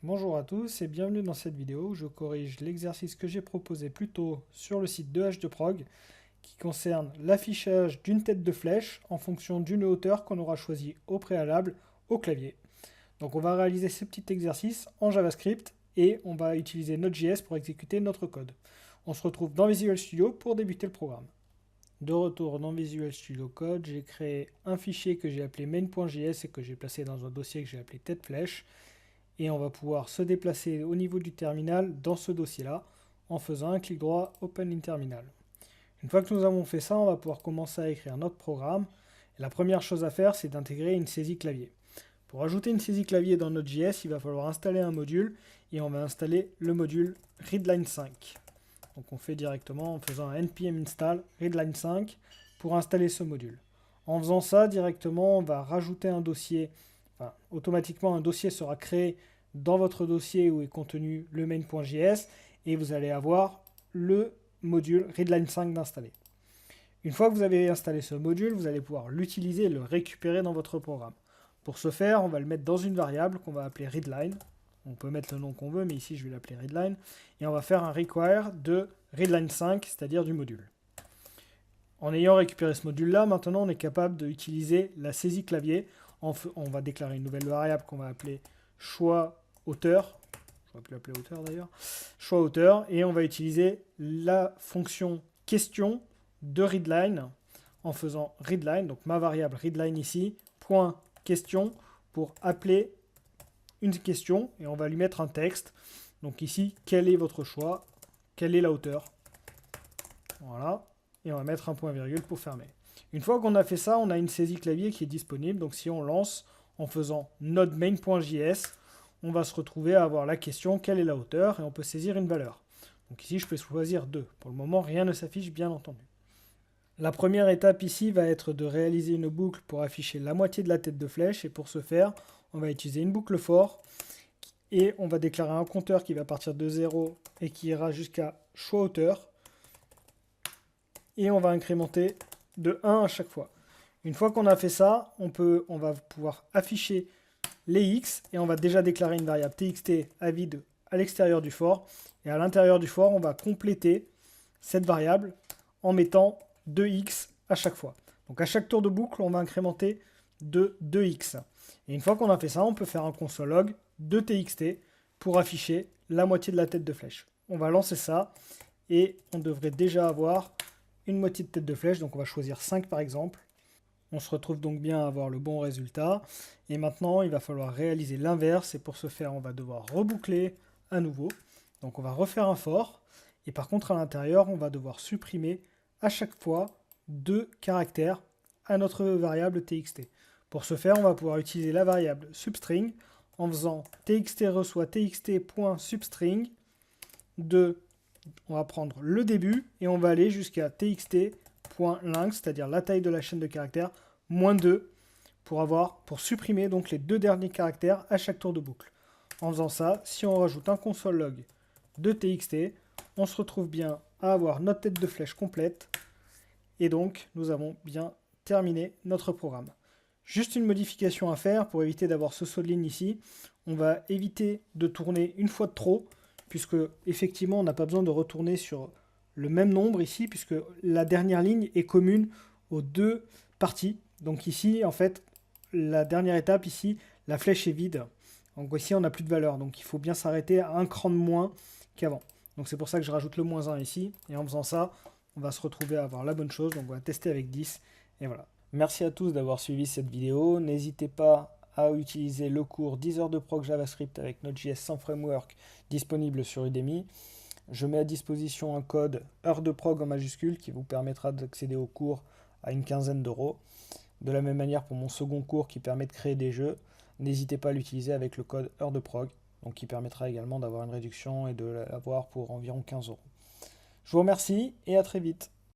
Bonjour à tous et bienvenue dans cette vidéo où je corrige l'exercice que j'ai proposé plus tôt sur le site de H2Prog qui concerne l'affichage d'une tête de flèche en fonction d'une hauteur qu'on aura choisie au préalable au clavier. Donc on va réaliser ce petit exercice en JavaScript et on va utiliser Node.js pour exécuter notre code. On se retrouve dans Visual Studio pour débuter le programme. De retour dans Visual Studio Code, j'ai créé un fichier que j'ai appelé main.js et que j'ai placé dans un dossier que j'ai appelé tête flèche. Et on va pouvoir se déplacer au niveau du terminal dans ce dossier-là en faisant un clic droit Open in Terminal. Une fois que nous avons fait ça, on va pouvoir commencer à écrire notre programme. Et la première chose à faire, c'est d'intégrer une saisie clavier. Pour ajouter une saisie clavier dans Node.js, il va falloir installer un module et on va installer le module readline5. Donc on fait directement en faisant un npm install readline5 pour installer ce module. En faisant ça, directement, on va rajouter un dossier. Enfin, automatiquement, un dossier sera créé dans votre dossier où est contenu le main.js et vous allez avoir le module readline5 d'installer. Une fois que vous avez installé ce module, vous allez pouvoir l'utiliser et le récupérer dans votre programme. Pour ce faire, on va le mettre dans une variable qu'on va appeler readline. On peut mettre le nom qu'on veut, mais ici je vais l'appeler readline. Et on va faire un require de readline5, c'est-à-dire du module. En ayant récupéré ce module-là, maintenant on est capable d'utiliser la saisie clavier. On va déclarer une nouvelle variable qu'on va appeler choix auteur. J'aurais pu l'appeler auteur d'ailleurs. Choix auteur. Et on va utiliser la fonction question de readline en faisant readline, donc ma variable readline ici, point question pour appeler une question et on va lui mettre un texte. Donc ici, quel est votre choix? Quelle est la hauteur? Voilà. Et on va mettre un point virgule pour fermer. Une fois qu'on a fait ça, on a une saisie clavier qui est disponible. Donc si on lance en faisant node main.js, on va se retrouver à avoir la question quelle est la hauteur et on peut saisir une valeur. Donc ici, je peux choisir 2. Pour le moment, rien ne s'affiche, bien entendu. La première étape ici va être de réaliser une boucle pour afficher la moitié de la tête de flèche. Et pour ce faire, on va utiliser une boucle for et on va déclarer un compteur qui va partir de 0 et qui ira jusqu'à choix hauteur. Et on va incrémenter de 1 à chaque fois. Une fois qu'on a fait ça, on va pouvoir afficher les x et on va déjà déclarer une variable txt à vide à l'extérieur du for. Et à l'intérieur du for, on va compléter cette variable en mettant 2x à chaque fois. Donc à chaque tour de boucle, on va incrémenter de 2x. Et une fois qu'on a fait ça, on peut faire un console log de txt pour afficher la moitié de la tête de flèche. On va lancer ça et on devrait déjà avoir une moitié de tête de flèche, donc on va choisir 5 par exemple. On se retrouve donc bien à avoir le bon résultat. Et maintenant, il va falloir réaliser l'inverse. Et pour ce faire, on va devoir reboucler à nouveau. Donc on va refaire un for. Et par contre, à l'intérieur, on va devoir supprimer à chaque fois 2 caractères à notre variable txt. Pour ce faire, on va pouvoir utiliser la variable substring en faisant txt reçoit txt.substring de... On va prendre le début et on va aller jusqu'à txt.length, c'est-à-dire la taille de la chaîne de caractères, moins 2, pour supprimer donc les 2 derniers caractères à chaque tour de boucle. En faisant ça, si on rajoute un console log de txt, on se retrouve bien à avoir notre tête de flèche complète. Et donc, nous avons bien terminé notre programme. Juste une modification à faire pour éviter d'avoir ce saut de ligne ici. On va éviter de tourner une fois de trop, puisque effectivement on n'a pas besoin de retourner sur le même nombre ici, puisque la dernière ligne est commune aux 2 parties. Donc ici, en fait, la dernière étape ici, la flèche est vide. Donc ici, on n'a plus de valeur, donc il faut bien s'arrêter à un cran de moins qu'avant. Donc c'est pour ça que je rajoute le moins 1 ici, et en faisant ça, on va se retrouver à avoir la bonne chose, donc on va tester avec 10, et voilà. Merci à tous d'avoir suivi cette vidéo, n'hésitez pas à utiliser le cours 10 heures de prog JavaScript avec Node.js sans framework disponible sur Udemy. Je mets à disposition un code heure de prog en majuscule qui vous permettra d'accéder au cours à une quinzaine d'euros. De la même manière pour mon second cours qui permet de créer des jeux, n'hésitez pas à l'utiliser avec le code heure de prog, donc qui permettra également d'avoir une réduction et de l'avoir pour environ 15 euros. Je vous remercie et à très vite.